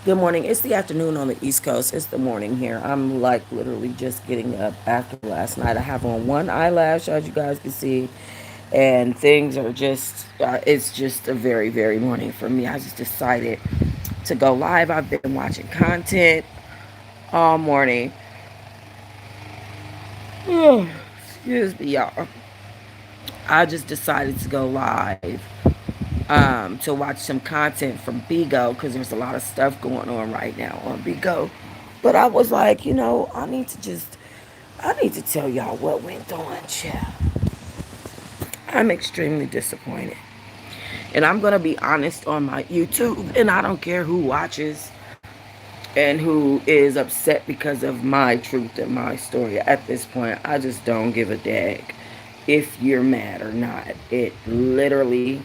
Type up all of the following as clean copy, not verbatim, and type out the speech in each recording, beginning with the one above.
Good morning. It's the afternoon on the East Coast. It's the morning here. I'm like literally just getting up after last night. I have on one eyelash, as you guys can see, and things are just, it's just a very, very morning for me. I just decided to go live. I've been watching content all morning. Excuse me, y'all. I just decided to go live to watch some content from Bigo because there's a lot of stuff going on right now on Bigo. But I was like, I need to tell y'all what went on, child. I'm extremely disappointed. And I'm going to be honest on my YouTube, and I don't care who watches and who is upset because of my truth and my story. At this point, I just don't give a dag if you're mad or not. It literally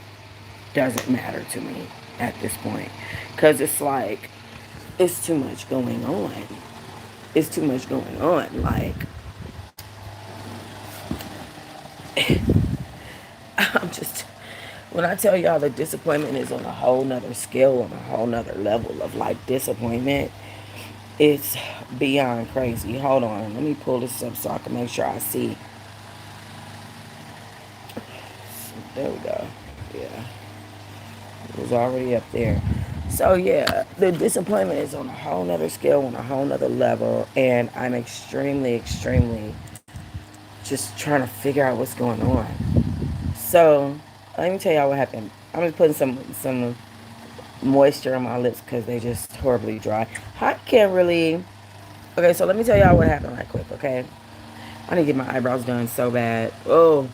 doesn't matter to me at this point. Because it's like, it's too much going on. It's too much going on. Like, I'm just, when I tell y'all the disappointment is on a whole nother scale, on a whole nother level of like disappointment, it's beyond crazy. Hold on, let me pull this up so I can make sure I see. There we go. Yeah, it was already up there. So yeah, the disappointment is on a whole nother scale, on a whole nother level, and I'm extremely, extremely just trying to figure out what's going on. So let me tell y'all what happened. I'm just putting some moisture on my lips because they just horribly dry. I can't really. Okay, so let me tell y'all what happened right quick. Okay, I need to get my eyebrows done so bad. Oh,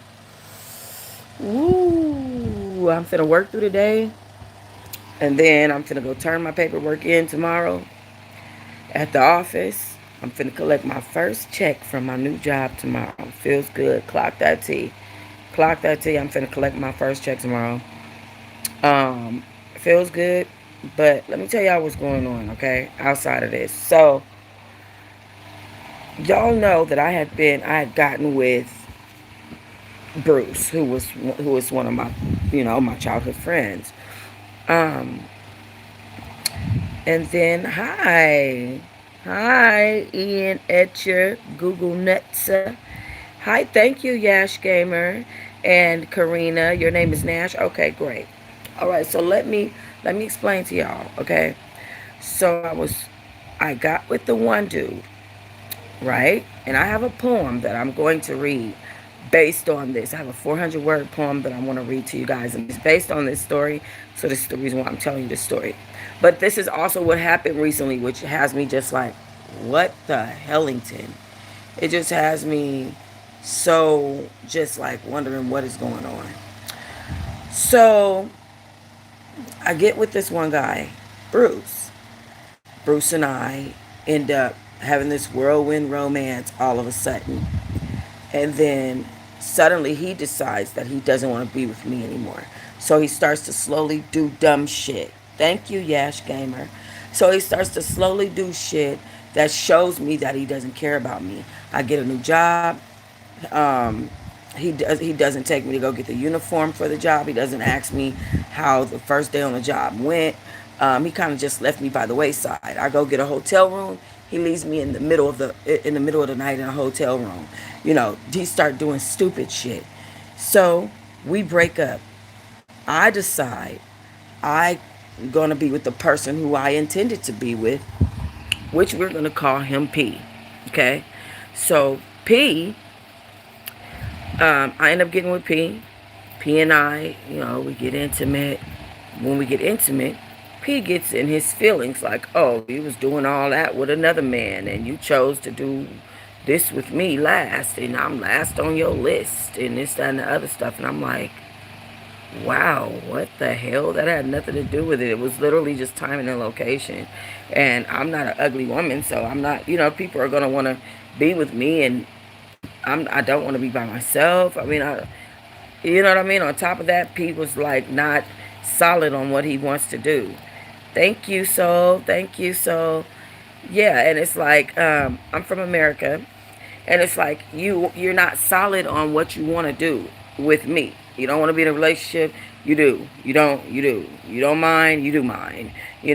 woo! I'm finna work through the day, and then I'm finna go turn my paperwork in tomorrow at the office. I'm finna collect my first check from my new job tomorrow. Feels good. Clock that T. Clock that T. I'm finna collect my first check tomorrow. Um, Feels good. But let me tell y'all what's going on, okay? Outside of this. So, y'all know that I had gotten with Bruce, who was one of my, my childhood friends. Um, and then hi, Ian Etcher, Google Nutsa. Hi, thank you, Yash Gamer and Karina. Your name is Nash. Okay, great. All right, so let me explain to y'all. Okay, so I got with the one dude, right? And I have a poem that I'm going to read based on this. I have a 400 word poem that I want to read to you guys, and it's based on this story. So this is the reason why I'm telling you this story. But this is also what happened recently, which has me just like, what the Hellington? It just has me so just like wondering what is going on. So I get with this one guy, Bruce. Bruce and I end up having this whirlwind romance all of a sudden. And then suddenly he decides that he doesn't want to be with me anymore. So he starts to slowly do dumb shit. Thank you, Yash Gamer. So he starts to slowly do shit that shows me that he doesn't care about me. I get a new job. Um, he doesn't take me to go get the uniform for the job. He doesn't ask me how the first day on the job went. He kind of just left me by the wayside. I go get a hotel room. He leaves me in the middle of the night in a hotel room. He start doing stupid shit. So we break up. I decide I'm gonna be with the person who I intended to be with, which we're gonna call him P. Okay, so P, I end up getting with P. P and I, we get intimate. When we get intimate, P gets in his feelings like, oh, you was doing all that with another man and you chose to do this with me last and I'm last on your list and this, that, and the other stuff. And I'm like, wow, what the hell? That had nothing to do with it. It was literally just timing and location. And I'm not an ugly woman, so I'm not, people are going to want to be with me and I don't want to be by myself. I mean, you know what I mean? On top of that, Pete was like not solid on what he wants to do. Thank you, soul. Thank you, soul. Yeah, and it's like I'm from America, and it's like you're not solid on what you want to do with me. You don't want to be in a relationship. You do. You don't. You do. You don't mind. You do mind. You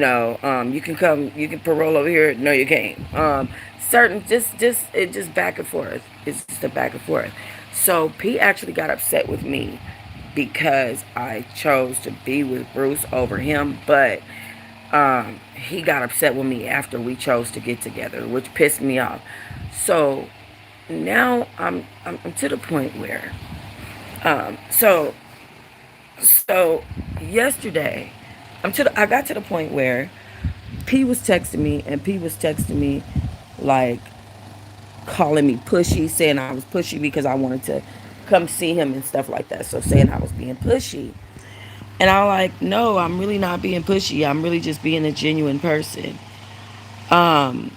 can come. You can parole over here. No, you can't. Certain, just it just back and forth. It's just a back and forth. So P actually got upset with me because I chose to be with Bruce over him, but he got upset with me after we chose to get together, which pissed me off. So now I'm to the point where so so yesterday I got to the point where P was texting me, and P was texting me like calling me pushy, saying I was pushy because I wanted to come see him and stuff like that. So saying I was being pushy. And I'm like, no, I'm really not being pushy. I'm really just being a genuine person. Um,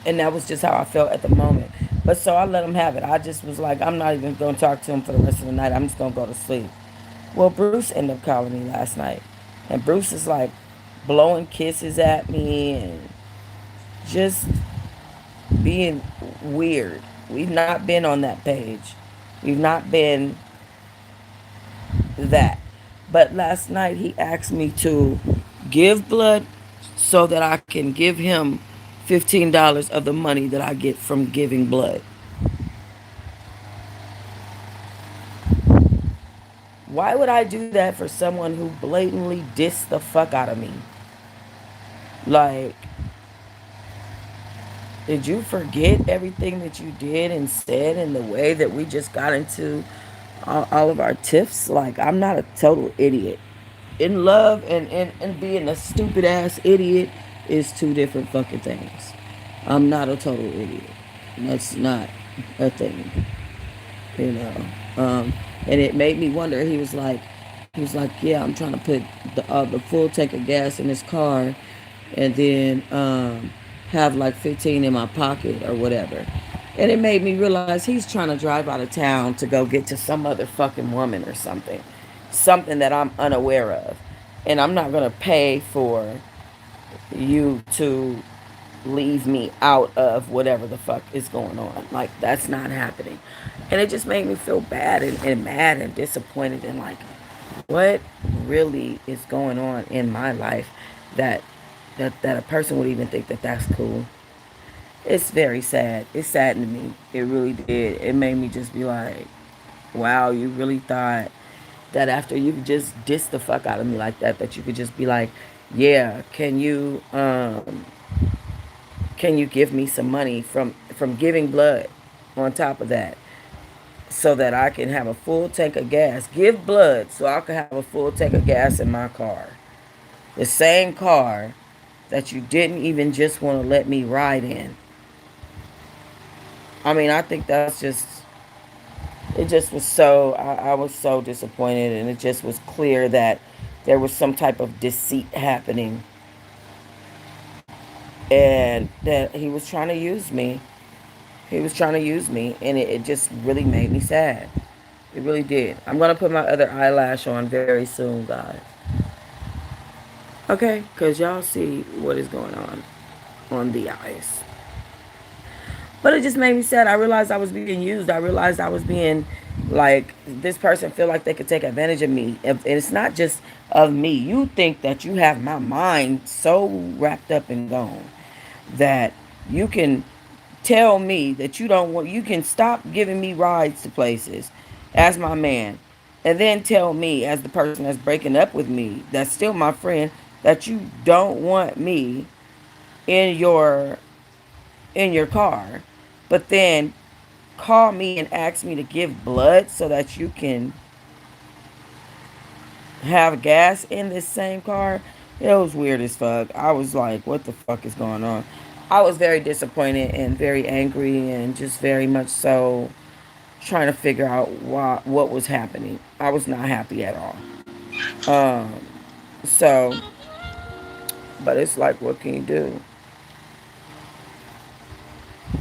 and that was just how I felt at the moment. But so I let him have it. I just was like, I'm not even going to talk to him for the rest of the night. I'm just going to go to sleep. Well, Bruce ended up calling me last night. And Bruce is like blowing kisses at me and just being weird. We've not been on that page. We've not been that. But last night he asked me to give blood so that I can give him $15 of the money that I get from giving blood. Why would I do that for someone who blatantly dissed the fuck out of me? Like, did you forget everything that you did and said and the way that we just got into all of our tiffs? Like, I'm not a total idiot. In love and being a stupid ass idiot is two different fucking things. I'm not a total idiot. That's not a thing, you know. And it made me wonder. He was like, yeah, I'm trying to put the full tank of gas in this car, and then have like 15 in my pocket or whatever. And it made me realize he's trying to drive out of town to go get to some other fucking woman or something that I'm unaware of, and I'm not gonna pay for you to leave me out of whatever the fuck is going on. Like, that's not happening. And it just made me feel bad and mad and disappointed and like, what really is going on in my life that that a person would even think that that's cool. It's very sad. It saddened me. It really did. It made me just be like, wow, you really thought that after you just dissed the fuck out of me like that you could just be like, yeah, can you give me some money from giving blood on top of that, so that I can have a full tank of gas. Give blood so I can have a full tank of gas in my car. The same car that you didn't even just want to let me ride in. I mean, I think that's just, it just was so, I was so disappointed, and it just was clear that there was some type of deceit happening, and that he was trying to use me. He was trying to use me, and it just really made me sad. It really did. I'm going to put my other eyelash on very soon, guys. Okay? Because y'all see what is going on the eyes. But it just made me sad. I realized I was being used. I realized I was being, like, this person feel like they could take advantage of me. And it's not just of me. You think that you have my mind so wrapped up and gone that you can tell me that you don't want, you can stop giving me rides to places as my man, and then tell me, as the person that's breaking up with me, that's still my friend, that you don't want me in your car, but then call me and ask me to give blood so that you can have gas in this same car. It was weird as fuck. I was like, what the fuck is going on? I was very disappointed and very angry, and just very much so trying to figure out what was happening. I was not happy at all. Um, so, but it's like, what can you do?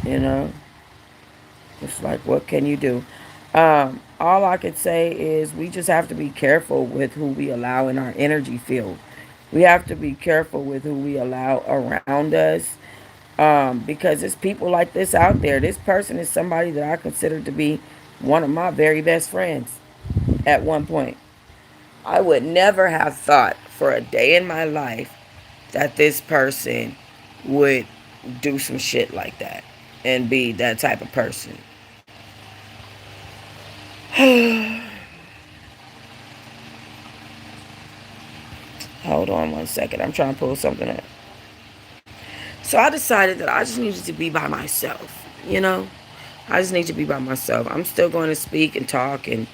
You know, it's like, what can you do? All I could say is we just have to be careful with who we allow in our energy field. We have to be careful with who we allow around us, because there's people like this out there. This person is somebody that I consider to be one of my very best friends at one point. I would never have thought for a day in my life that this person would do some shit like that and be that type of person. Hold on one second. I'm trying to pull something up. So I decided that I just needed to be by myself, you know? I just need to be by myself. I'm still going to speak and talk and,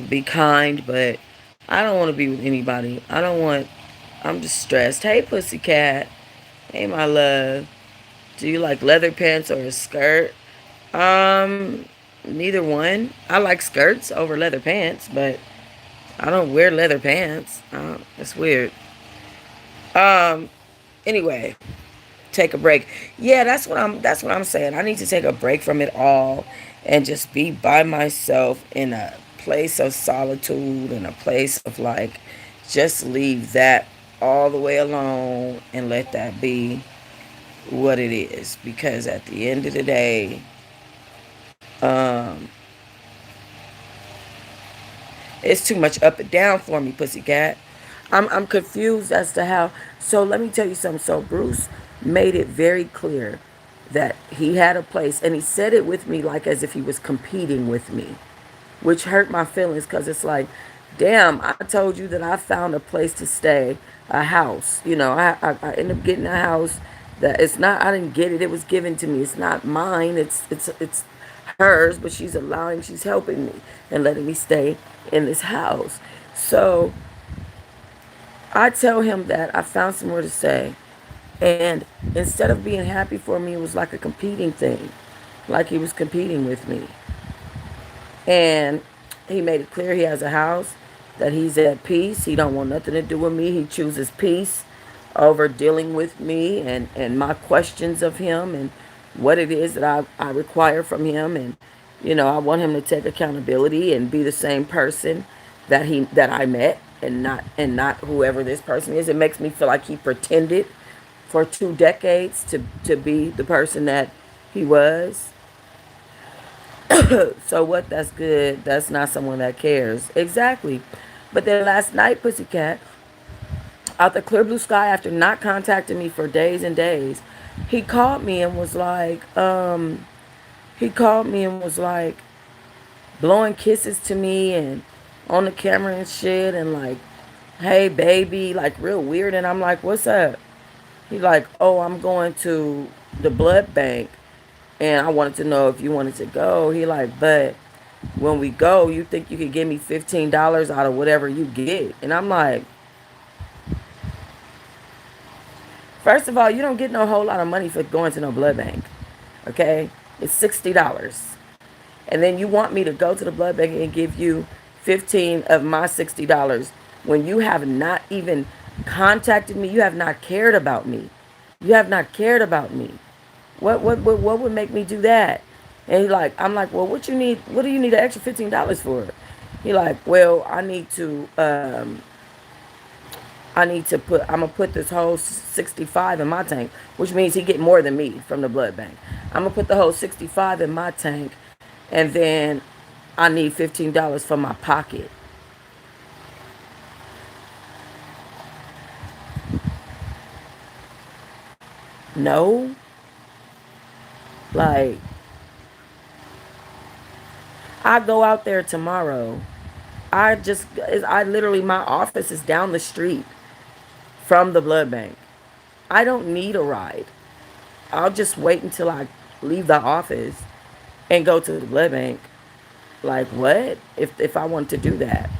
be kind, but I don't want to be with anybody. I'm just stressed. Hey, pussycat. Hey, my love. Do you like leather pants or a skirt? Neither one. I like skirts over leather pants, but I don't wear leather pants. That's weird. Um, anyway, take a break. Yeah, that's what I'm saying. I need to take a break from it all and just be by myself in a place of solitude, in a place of like just leave that all the way alone and let that be what it is, because at the end of the day, um it's too much up and down for me, pussycat. I'm confused as to how. So let me tell you something. So Bruce made it very clear that he had a place, and he said it with me like as if he was competing with me, which hurt my feelings because it's like, damn, I told you that I found a place to stay, a house. I ended up getting a house that it's not. I didn't get it. It was given to me. It's not mine. It's hers, but she's helping me and letting me stay in this house. So I tell him that I found somewhere to stay. And instead of being happy for me, it was like a competing thing, like he was competing with me. And he made it clear he has a house, that he's at peace. He don't want nothing to do with me. He chooses peace over dealing with me and my questions of him and what it is that I require from him. And I want him to take accountability and be the same person that I met, and not whoever this person is. It makes me feel like he pretended for 2 decades to be the person that he was. So what? That's good. That's not someone that cares. Exactly. But then last night, pussycat, out the clear blue sky, after not contacting me for days and days, he called me and was like, blowing kisses to me and on the camera and shit, and like, hey baby, like real weird. And I'm like, what's up? He like, oh, I'm going to the blood bank and I wanted to know if you wanted to go. He like, but when we go, you think you could give me $15 out of whatever you get? And I'm like, first of all, you don't get no whole lot of money for going to no blood bank. Okay? It's $60. And then you want me to go to the blood bank and give you 15 of my $60 when you have not even contacted me, you have not cared about me. You have not cared about me. What would make me do that? And I'm like, well, what do you need an extra $15 for? He like, well, I'm gonna put this whole 65 in my tank, which means he get more than me from the blood bank. I'm gonna put the whole 65 in my tank, and then I need $15 for my pocket. No, like I go out there tomorrow. I literally, my office is down the street from the blood bank. I don't need a ride. I'll just wait until I leave the office and go to the blood bank. Like what? If I want to do that,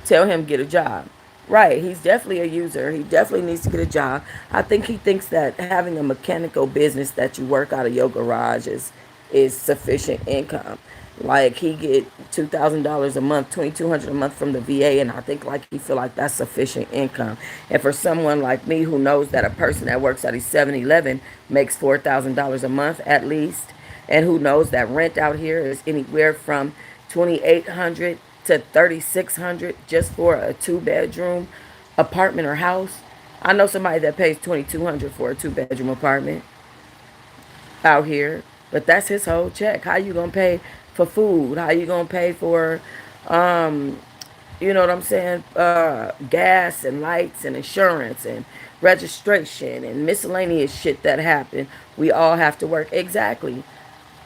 tell him get a job. Right, he's definitely a user. He definitely needs to get a job. I think he thinks that having a mechanical business that you work out of your garage is sufficient income. Like he get $2,000 a month, 2,200 a month from the VA, and I think like he feel like that's sufficient income. And for someone like me who knows that a person that works at a 7-Eleven makes $4,000 a month at least, and who knows that rent out here is anywhere from 2,800 to 3,600 just for a 2-bedroom apartment or house. I know somebody that pays 2,200 for a 2-bedroom apartment out here, but that's his whole check. How you gonna pay for food? How you gonna pay for, um, you know what I'm saying, gas and lights and insurance and registration and miscellaneous shit that happen. We all have to work. Exactly.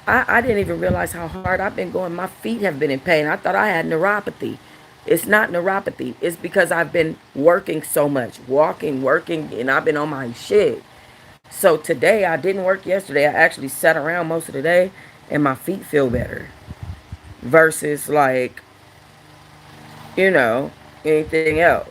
I didn't even realize how hard I've been going. My feet have been in pain. I thought I had neuropathy. It's not neuropathy. It's because I've been working so much, walking, working, and I've been on my shit. So today I didn't work yesterday. I actually sat around most of the day and my feet feel better. Versus like, you know, anything else.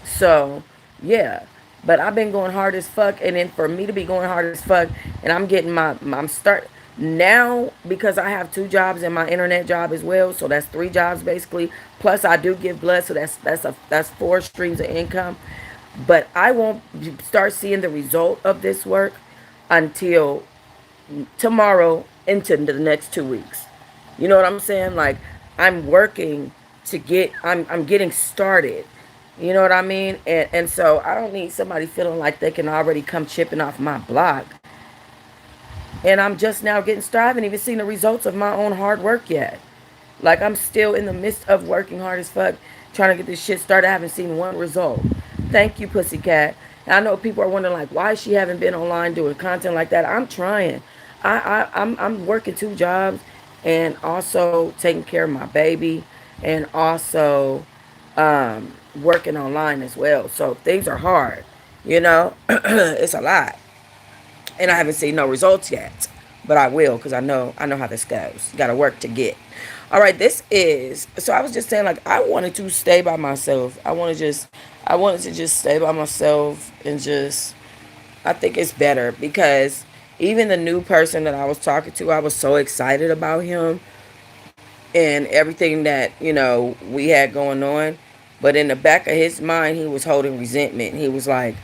So, yeah. But I've been going hard as fuck, and then for me to be going hard as fuck, and I'm getting I'm start now because I have two jobs and my internet job as well, so that's three jobs basically. Plus I do give blood, so that's four streams of income. But I won't start seeing the result of this work until tomorrow into the next 2 weeks. You know what I'm saying? Like I'm working to get I'm getting started. You know what I mean? And so I don't need somebody feeling like they can already come chipping off my block. And I'm just now getting started. I haven't even seen the results of my own hard work yet. Like I'm still in the midst of working hard as fuck, trying to get this shit started. I haven't seen one result. Thank you, Pussycat. And I know people are wondering like why she haven't been online doing content like that. I'm trying. I'm working two jobs and also taking care of my baby and also working online as well. So things are hard. You know, it's a lot and I haven't seen no results yet. But I will because I know how this goes. You got to work to get. All right, this is so I was just saying like I wanted to stay by myself. I wanted to just stay by myself and just I think it's better because even the new person that I was talking to, I was so excited about him and everything that we had going on, but in the back of his mind he was holding resentment. He was like,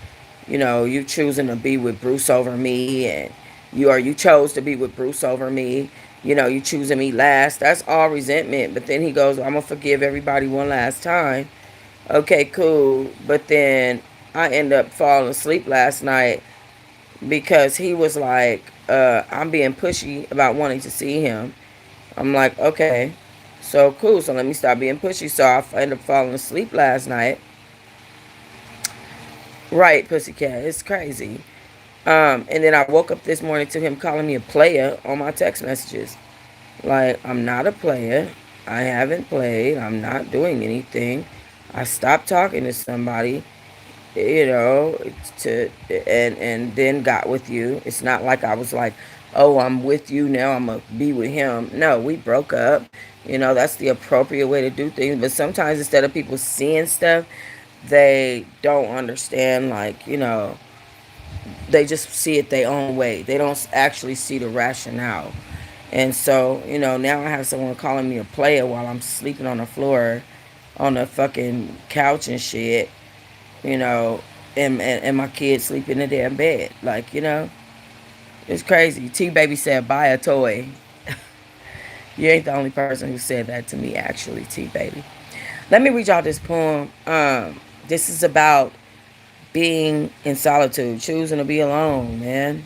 you choosing to be with Bruce over me, and you chose to be with Bruce over me. You choosing me last. That's all resentment. But then he goes, I'm gonna forgive everybody one last time. Okay, cool. But then I end up falling asleep last night because he was like, I'm being pushy about wanting to see him. I'm like, okay, so cool. So let me stop being pushy. So I ended up falling asleep last night. Right, Pussycat. It's crazy. And then I woke up this morning to him calling me a player on my text messages. Like, I'm not a player. I haven't played. I'm not doing anything. I stopped talking to somebody, you know, to and then got with you. It's not like I was like, oh, I'm with you now. I'm gonna be with him. No, we broke up. That's the appropriate way to do things. But sometimes instead of people seeing stuff, they don't understand. Like, they just see it their own way. They don't actually see the rationale. And so, now I have someone calling me a player while I'm sleeping on the floor, on the fucking couch and shit, you know, and my kids sleep in the damn bed. Like, it's crazy. T Baby said, buy a toy. You ain't the only person who said that to me, actually, T Baby. Let me read y'all this poem. This is about being in solitude, choosing to be alone, man.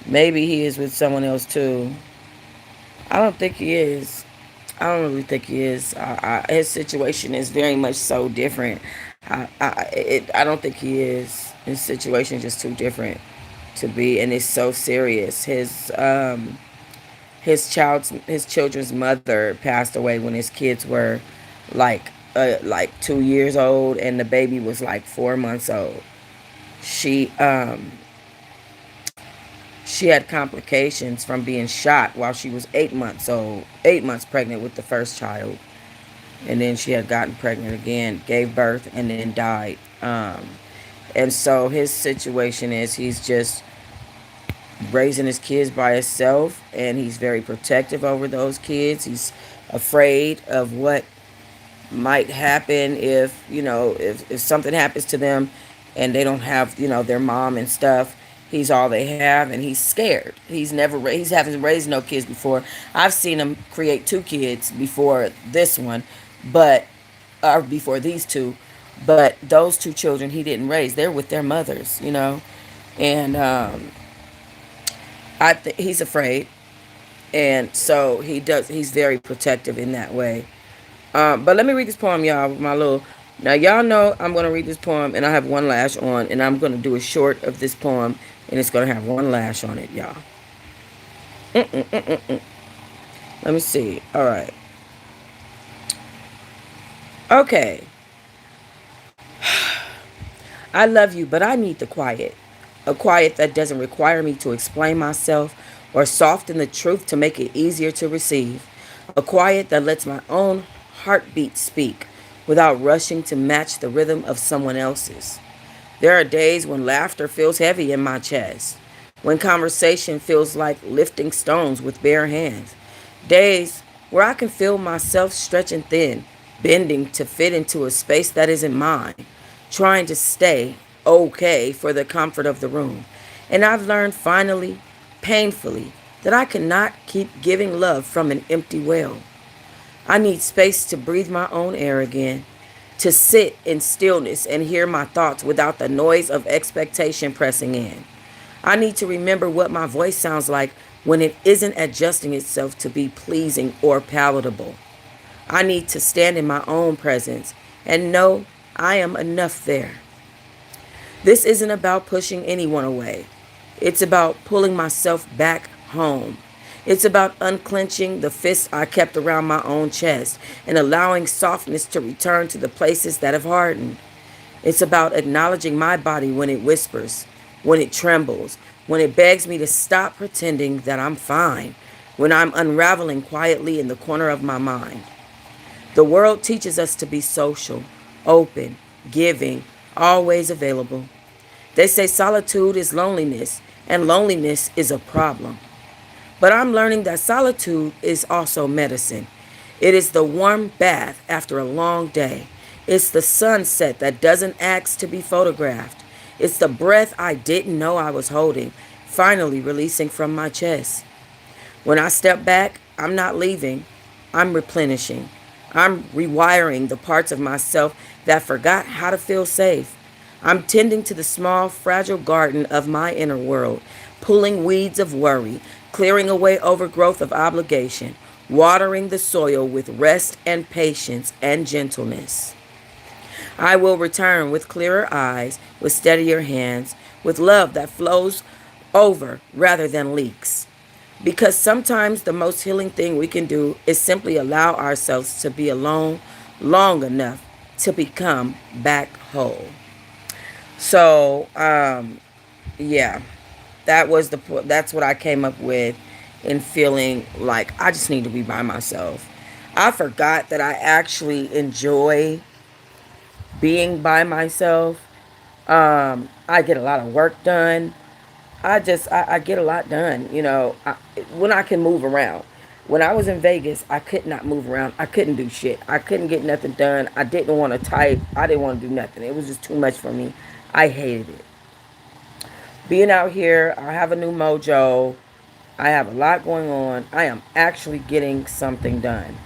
Maybe he is with someone else too. I don't think he is. I don't really think he is. His situation is very much so different. I don't think he is. His situation is just too different to be, and it's so serious. His children's mother passed away when his kids were like 2 years old, and the baby was like 4 months old. She she had complications from being shot while she was 8 months old, 8 months pregnant with the first child. And then she had gotten pregnant again, gave birth, and then died. And so his situation is he's just raising his kids by himself, and he's very protective over those kids. He's afraid of what might happen if something happens to them and they don't have their mom and stuff. He's all they have, and he's scared. He's haven't raised no kids before. I've seen him create two kids before this one, but or before these two, but those two children he didn't raise. They're with their mothers. And he's afraid. And so he's very protective in that way. But let me read this poem, y'all, with my little. Now, y'all know I'm going to read this poem, and I have one lash on, and I'm going to do a short of this poem, and it's going to have one lash on it, y'all. Let me see. All right. Okay. I love you, but I need the quiet. A quiet that doesn't require me to explain myself or soften the truth to make it easier to receive. A quiet that lets my own heartbeat speak without rushing to match the rhythm of someone else's. There are days when laughter feels heavy in my chest, when conversation feels like lifting stones with bare hands. Days where I can feel myself stretching thin, bending to fit into a space that isn't mine, trying to stay okay for the comfort of the room. And I've learned finally, painfully, that I cannot keep giving love from an empty well. I need space to breathe my own air again, to sit in stillness and hear my thoughts without the noise of expectation pressing in. I need to remember what my voice sounds like when it isn't adjusting itself to be pleasing or palatable. I need to stand in my own presence and know I am enough there. This isn't about pushing anyone away. It's about pulling myself back home. It's about unclenching the fists I kept around my own chest and allowing softness to return to the places that have hardened. It's about acknowledging my body when it whispers, when it trembles, when it begs me to stop pretending that I'm fine, when I'm unraveling quietly in the corner of my mind. The world teaches us to be social, open, giving, always available. They say solitude is loneliness, and loneliness is a problem. But I'm learning that solitude is also medicine. It is the warm bath after a long day. It's the sunset that doesn't ask to be photographed. It's the breath I didn't know I was holding, finally releasing from my chest. When I step back, I'm not leaving, I'm replenishing. I'm rewiring the parts of myself that forgot how to feel safe. I'm tending to the small, fragile garden of my inner world, pulling weeds of worry, clearing away overgrowth of obligation, watering the soil with rest and patience and gentleness. I will return with clearer eyes, with steadier hands, with love that flows over rather than leaks. Because sometimes the most healing thing we can do is simply allow ourselves to be alone long enough to become back whole. So, yeah, that's what I came up with in feeling like I just need to be by myself. I forgot that I actually enjoy being by myself. I get a lot of work done. I get a lot done, when I can move around. When I was in Vegas, I could not move around. I couldn't do shit. I couldn't get nothing done. I didn't want to type. I didn't want to do nothing. It was just too much for me. I hated it. Being out here, I have a new mojo. I have a lot going on. I am actually getting something done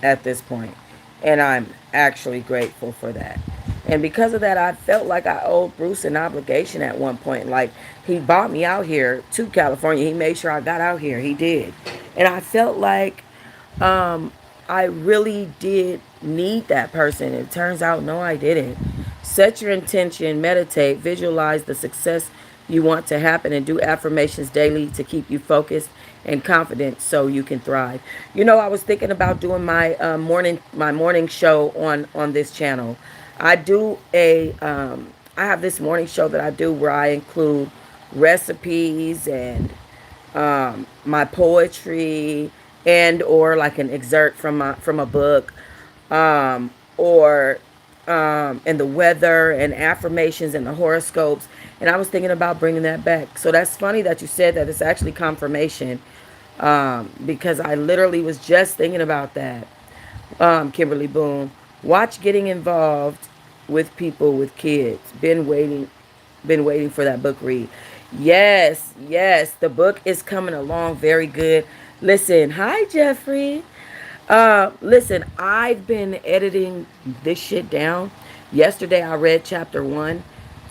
at this point, and I'm actually grateful for that. And because of that, I felt like I owed Bruce an obligation at one point. Like, he brought me out here to California. He made sure I got out here. He did. And I felt like I really did need that person. It turns out, no, I didn't. Set your intention, meditate, visualize the success you want to happen, and do affirmations daily to keep you focused and confident so you can thrive. I was thinking about doing my morning show on this channel. I do I have this morning show that I do where I include recipes and my poetry, and or like an excerpt from a book, or and the weather and affirmations and the horoscopes. And I was thinking about bringing that back. So that's funny that you said that. It's actually confirmation, because I literally was just thinking about that. Kimberly Boone, watch getting involved with people with kids. Been waiting for that book read. Yes, yes, the book is coming along very good. Listen, hi Jeffrey. Listen, I've been editing this shit down. Yesterday I read chapter 1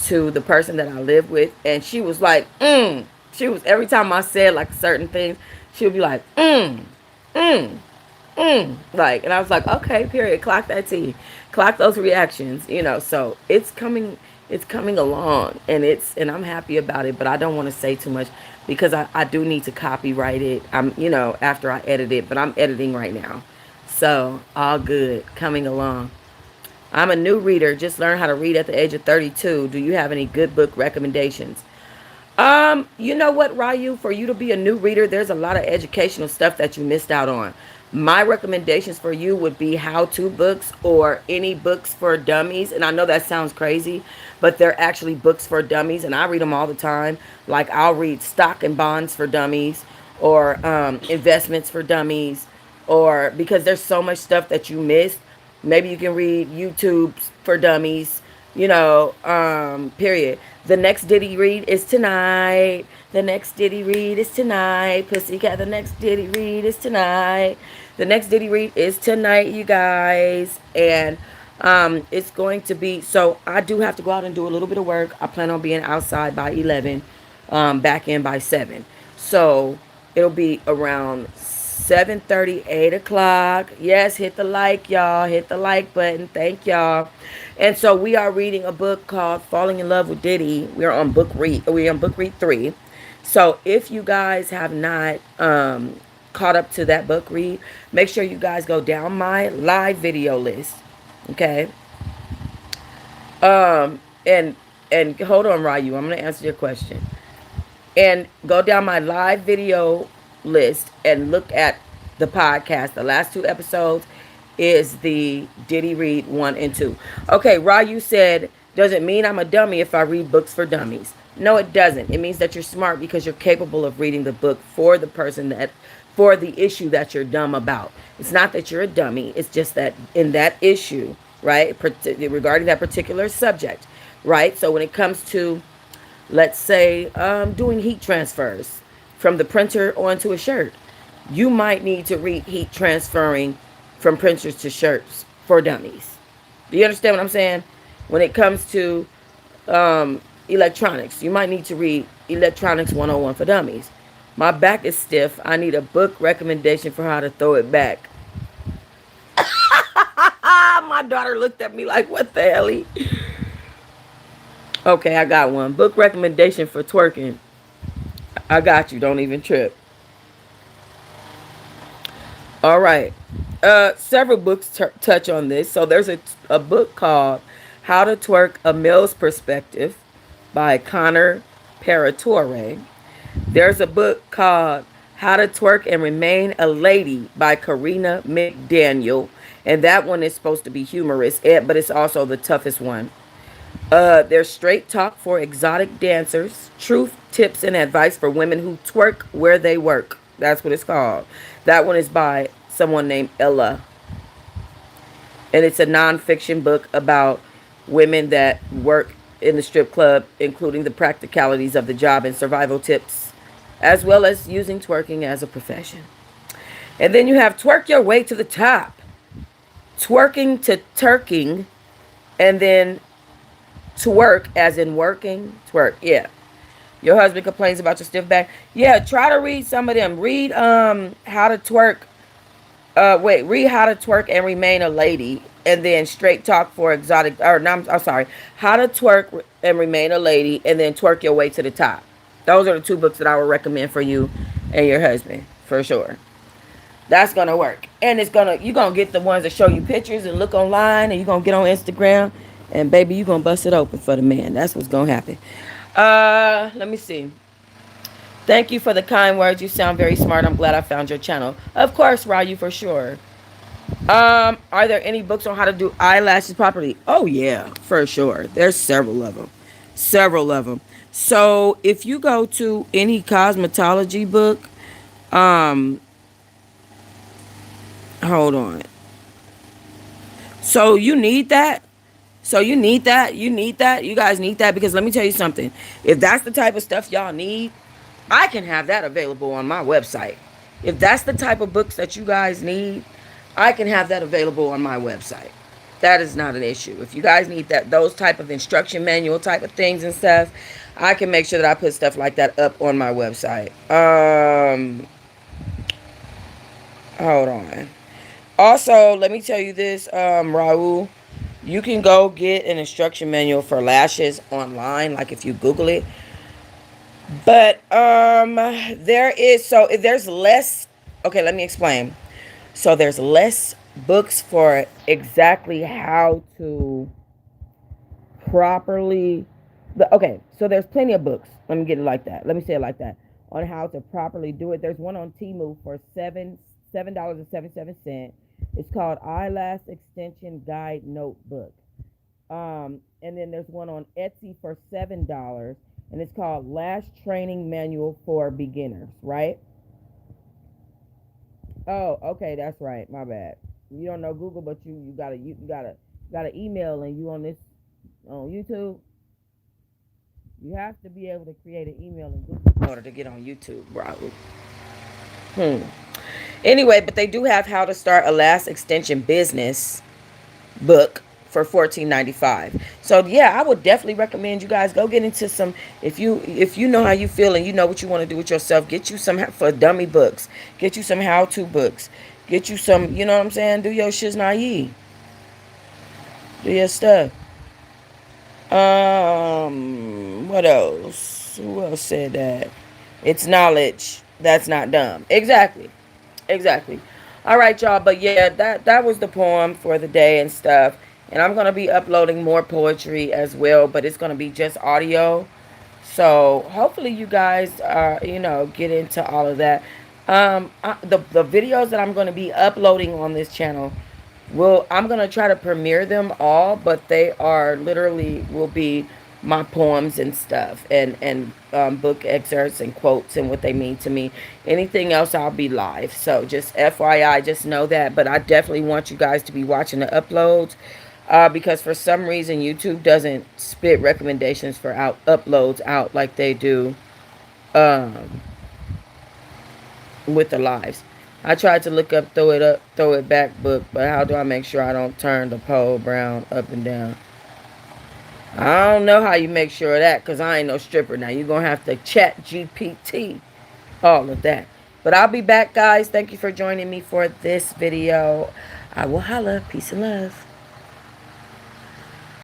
to the person that I live with, and she was like, she was, every time I said like certain things, She would be like, mm, like, and I was like, okay, period. Clock that T, clock those reactions, So it's coming along, and I'm happy about it. But I don't want to say too much because I do need to copyright it. After I edit it, but I'm editing right now, so all good, coming along. I'm a new reader. Just learned how to read at the age of 32. Do you have any good book recommendations? You know what, Ryu? For you to be a new reader, there's a lot of educational stuff that you missed out on. My recommendations for you would be how-to books or any books for dummies. And I know that sounds crazy, but they're actually books for dummies, and I read them all the time. Like I'll read Stock and Bonds for Dummies, or Investments for Dummies, or because there's so much stuff that you missed. Maybe you can read YouTube for Dummies, period. The next Diddy read is tonight. The next Diddy read is tonight. Pussycat, the next Diddy read is tonight. The next Diddy read is tonight, you guys. And it's going to be, so I do have to go out and do a little bit of work. I plan on being outside by 11, back in by 7. So it'll be around 7:30, 8 o'clock. Yes, hit the like, y'all. Hit the like button. Thank y'all. And so we are reading a book called Falling in Love with Diddy. We're on book read 3. So if you guys have not caught up to that book read, make sure you guys go down my live video list. Okay. And hold on, Ryu. I'm gonna answer your question. And go down my live video list and look at the podcast. The last 2 episodes is the Diddy Read 1 and 2. Okay, Ryu said, does it mean I'm a dummy if I read books for dummies? No, it doesn't. It means that you're smart because you're capable of reading the book for the person for the issue that you're dumb about. It's not that you're a dummy. It's just that in that issue, right, regarding that particular subject, right? So when it comes to, let's say, doing heat transfers from the printer onto a shirt, you might need to read heat transferring from printers to shirts for dummies. Do you understand what I'm saying? When it comes to electronics, you might need to read Electronics 101 for dummies. My back is stiff. I need a book recommendation for how to throw it back. My daughter looked at me like, what the hell? Okay, I got one. Book recommendation for twerking. I got you. Don't even trip. All right. Several books touch on this. So there's a book called How to Twerk a Male's Perspective by Connor Paratore. There's a book called How to Twerk and Remain a Lady by Karina McDaniel. And that one is supposed to be humorous, but it's also the toughest one. There's Straight Talk for Exotic Dancers, Truth, Tips, and Advice for Women Who Twerk Where They Work. That's what it's called. That one is by someone named Ella. And it's a nonfiction book about women that work in the strip club, including the practicalities of the job and survival tips, as well as using twerking as a profession. And then you have Twerk Your Way to the Top. Twerking to Turking, and then twerk as in working. Twerk, yeah. Your husband complains about your stiff back. Yeah, try to read some of them. Read How to Twerk. Read How to Twerk and Remain a Lady, and then Straight Talk for Exotic. Or no, I'm sorry. How to Twerk and Remain a Lady, and then Twerk Your Way to the Top. Those are the 2 books that I would recommend for you and your husband for sure. That's gonna work, and you're gonna get the ones that show you pictures and look online, and you're gonna get on Instagram, and baby, you're gonna bust it open for the man. That's what's gonna happen. Let me see. Thank you for the kind words. You sound very smart. I'm glad I found your channel. Of course, Ryu, for sure. Are there any books on how to do eyelashes properly? Oh yeah, for sure. There's several of them. Several of them. So if you go to any cosmetology book, hold on. So you need that. You need that. You guys need that, because let me tell you something. If that's the type of stuff y'all need, I can have that available on my website. If that's the type of books that you guys need, I can have that available on my website. That is not an issue. If you guys need those type of instruction manual type of things and stuff, I can make sure that I put stuff like that up on my website. Hold on. Also, let me tell you this, Raul. You can go get an instruction manual for lashes online, like if you Google it. But there is, so if there's less. Okay, let me explain. So there's less books for exactly how to properly. Okay, so there's plenty of books. Let me get it like that. Let me say it like that. On how to properly do it. There's one on Temu for $7.77. It's called Eyelash Extension Guide Notebook. And then there's one on Etsy for $7, and it's called Lash Training Manual for Beginners. Right? Oh, okay, that's right. My bad. You don't know Google, but you got an email, and you on this on YouTube. You have to be able to create an email in Google in order to get on YouTube, bro. Anyway, but they do have how to start a last extension business book for $14.95. So yeah, I would definitely recommend you guys go get into some. If you know how you feel and you know what you want to do with yourself, get you some for dummy books. Get you some how to books. Get you some. You know what I'm saying? Do your shiznai. Do your stuff. What else? Who else said that? It's knowledge. That's not dumb. Exactly. Exactly. All right, y'all. But yeah, that was the poem for the day and stuff. And I'm gonna be uploading more poetry as well, but it's gonna be just audio. So hopefully you guys get into all of that. The videos that I'm gonna be uploading on this channel, well, I'm gonna try to premiere them all, but they are literally will be my poems and stuff, and book excerpts and quotes and what they mean to me. Anything else, I'll be live. So just FYI, just know that. But I definitely want you guys to be watching the uploads, because for some reason YouTube doesn't spit recommendations for uploads out like they do um, with the lives. I tried to look up throw it back book, but how do I make sure I don't turn the pole brown up and down? I don't know how you make sure of that, because I ain't no stripper. Now you're going to have to chat GPT all of that. But I'll be back, guys. Thank you for joining me for this video. I will holla. Peace and love.